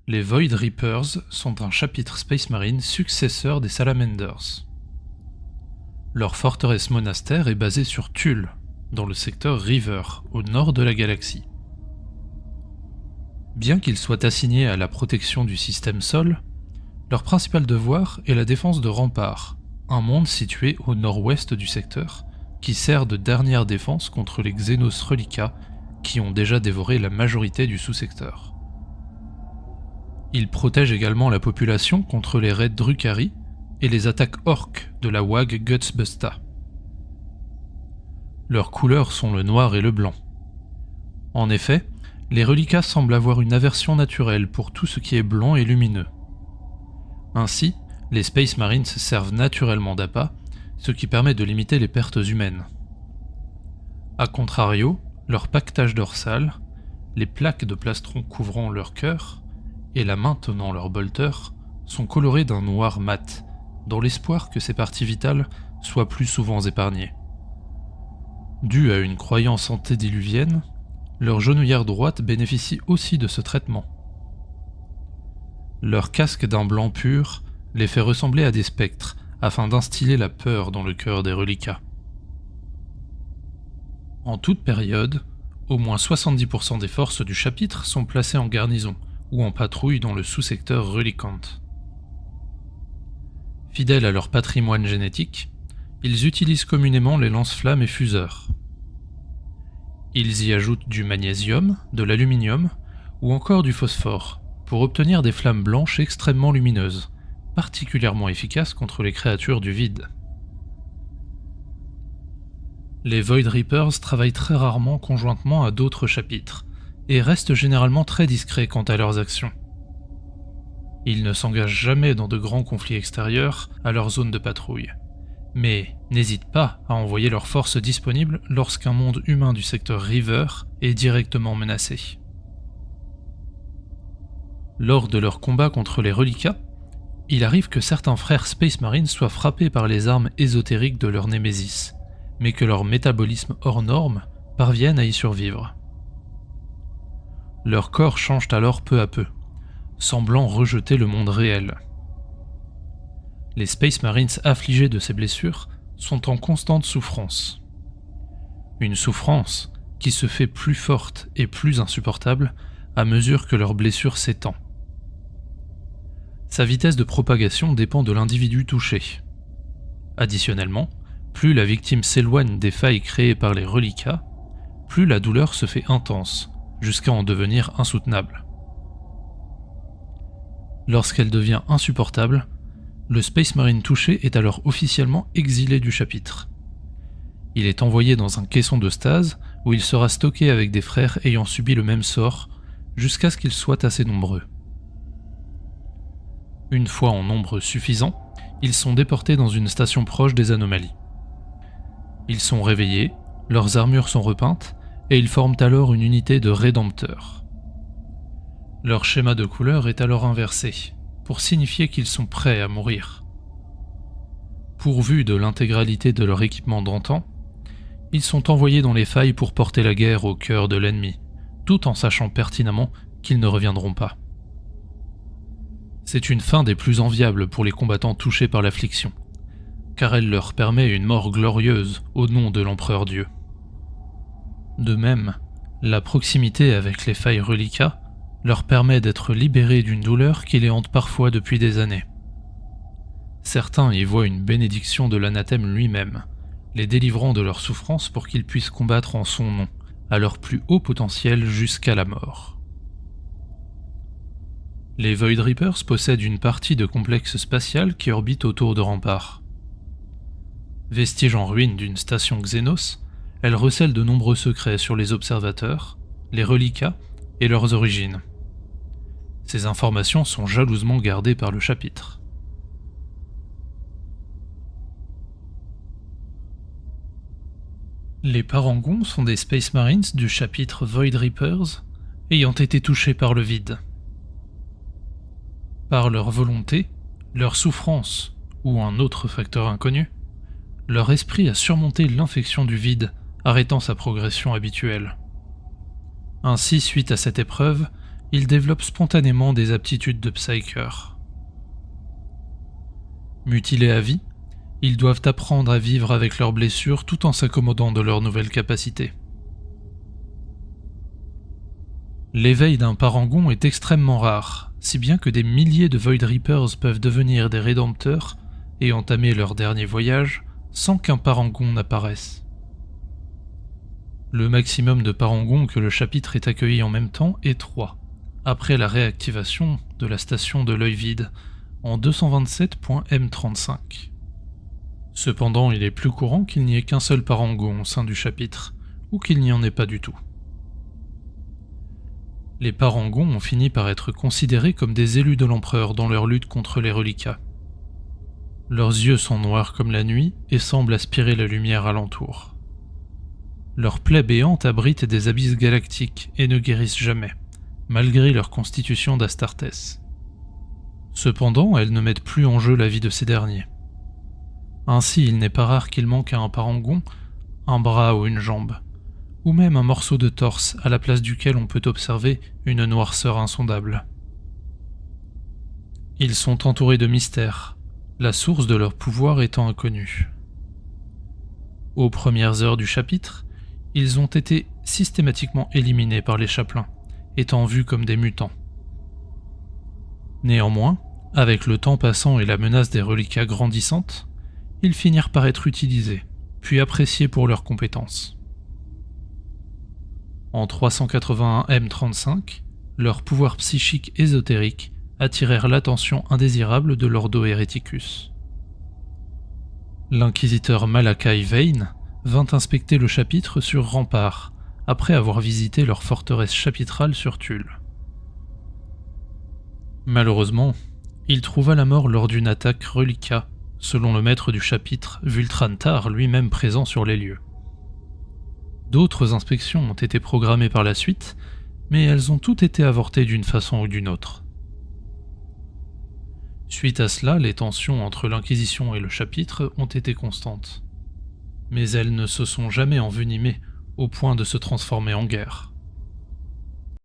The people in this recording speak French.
Les Void Reapers sont un chapitre Space Marine successeur des Salamanders. Leur forteresse monastère est basée sur Thule, dans le secteur River, au nord de la galaxie. Bien qu'ils soient assignés à la protection du système Sol, leur principal devoir est la défense de Rempart, un monde situé au nord-ouest du secteur, qui sert de dernière défense contre les Xenos Relica qui ont déjà dévoré la majorité du sous-secteur. Ils protègent également la population contre les raids Drukhari et les attaques orques de la WAG Gutsbusta. Leurs couleurs sont le noir et le blanc. En effet, les reliquats semblent avoir une aversion naturelle pour tout ce qui est blanc et lumineux. Ainsi, les Space Marines servent naturellement d'appât, ce qui permet de limiter les pertes humaines. A contrario, leur pactage dorsal, les plaques de plastron couvrant leur cœur et la main tenant leur bolter sont colorés d'un noir mat, dans l'espoir que ces parties vitales soient plus souvent épargnées. Dû à une croyance antédiluvienne, leur genouillère droite bénéficie aussi de ce traitement. Leur casque d'un blanc pur les fait ressembler à des spectres afin d'instiller la peur dans le cœur des reliquats. En toute période, au moins 70% des forces du chapitre sont placées en garnison ou en patrouille dans le sous-secteur Relicant. Fidèles à leur patrimoine génétique, ils utilisent communément les lance-flammes et fuseurs. Ils y ajoutent du magnésium, de l'aluminium ou encore du phosphore pour obtenir des flammes blanches extrêmement lumineuses, particulièrement efficaces contre les créatures du vide. Les Void Reapers travaillent très rarement conjointement à d'autres chapitres, et restent généralement très discrets quant à leurs actions. Ils ne s'engagent jamais dans de grands conflits extérieurs à leur zone de patrouille, mais n'hésitent pas à envoyer leurs forces disponibles lorsqu'un monde humain du secteur River est directement menacé. Lors de leurs combats contre les reliquats, il arrive que certains frères Space Marines soient frappés par les armes ésotériques de leur némésis, mais que leur métabolisme hors norme parvienne à y survivre. Leurs corps changent alors peu à peu, semblant rejeter le monde réel. Les Space Marines affligés de ces blessures sont en constante souffrance. Une souffrance qui se fait plus forte et plus insupportable à mesure que leur blessure s'étend. Sa vitesse de propagation dépend de l'individu touché. Additionnellement, plus la victime s'éloigne des failles créées par les reliquats, plus la douleur se fait intense, jusqu'à en devenir insoutenable. Lorsqu'elle devient insupportable, le Space Marine touché est alors officiellement exilé du chapitre. Il est envoyé dans un caisson de stase où il sera stocké avec des frères ayant subi le même sort, jusqu'à ce qu'ils soient assez nombreux. Une fois en nombre suffisant, ils sont déportés dans une station proche des anomalies. Ils sont réveillés, leurs armures sont repeintes, et ils forment alors une unité de rédempteurs. Leur schéma de couleur est alors inversé, pour signifier qu'ils sont prêts à mourir. Pourvus de l'intégralité de leur équipement d'antan, ils sont envoyés dans les failles pour porter la guerre au cœur de l'ennemi, tout en sachant pertinemment qu'ils ne reviendront pas. C'est une fin des plus enviables pour les combattants touchés par l'affliction, car elle leur permet une mort glorieuse au nom de l'Empereur Dieu. De même, la proximité avec les failles reliquats leur permet d'être libérés d'une douleur qui les hante parfois depuis des années. Certains y voient une bénédiction de l'anathème lui-même, les délivrant de leur souffrance pour qu'ils puissent combattre en son nom, à leur plus haut potentiel jusqu'à la mort. Les Void Reapers possèdent une partie de complexe spatial qui orbite autour de Rempart. Vestige en ruine d'une station Xenos, elle recèle de nombreux secrets sur les observateurs, les reliquats et leurs origines. Ces informations sont jalousement gardées par le chapitre. Les Parangons sont des Space Marines du chapitre Void Reapers ayant été touchés par le vide. Par leur volonté, leur souffrance ou un autre facteur inconnu, leur esprit a surmonté l'infection du vide, arrêtant sa progression habituelle. Ainsi, suite à cette épreuve, ils développent spontanément des aptitudes de psyker. Mutilés à vie, ils doivent apprendre à vivre avec leurs blessures tout en s'accommodant de leurs nouvelles capacités. L'éveil d'un parangon est extrêmement rare, si bien que des milliers de Void Reapers peuvent devenir des Rédempteurs et entamer leur dernier voyage sans qu'un parangon n'apparaisse. Le maximum de parangons que le chapitre ait accueilli en même temps est 3, après la réactivation de la station de l'œil vide en 227.M35. Cependant, il est plus courant qu'il n'y ait qu'un seul parangon au sein du chapitre, ou qu'il n'y en ait pas du tout. Les parangons ont fini par être considérés comme des élus de l'empereur dans leur lutte contre les reliquats. Leurs yeux sont noirs comme la nuit et semblent aspirer la lumière alentour. Leurs plaies béantes abritent des abysses galactiques et ne guérissent jamais, malgré leur constitution d'Astartés. Cependant, elles ne mettent plus en jeu la vie de ces derniers. Ainsi, il n'est pas rare qu'il manque à un parangon un bras ou une jambe, ou même un morceau de torse à la place duquel on peut observer une noirceur insondable. Ils sont entourés de mystères, la source de leur pouvoir étant inconnue. Aux premières heures du chapitre, ils ont été systématiquement éliminés par les chapelains, étant vus comme des mutants. Néanmoins, avec le temps passant et la menace des reliquats grandissantes, ils finirent par être utilisés, puis appréciés pour leurs compétences. En 381 M35, leurs pouvoirs psychiques ésotériques attirèrent l'attention indésirable de l'Ordo Hereticus. L'inquisiteur Malakai Vane vint inspecter le chapitre sur Rempart, après avoir visité leur forteresse chapitrale sur Tulle. Malheureusement, il trouva la mort lors d'une attaque reliquat, selon le maître du chapitre Vultrantar lui-même présent sur les lieux. D'autres inspections ont été programmées par la suite, mais elles ont toutes été avortées d'une façon ou d'une autre. Suite à cela, les tensions entre l'Inquisition et le chapitre ont été constantes. Mais elles ne se sont jamais envenimées au point de se transformer en guerre.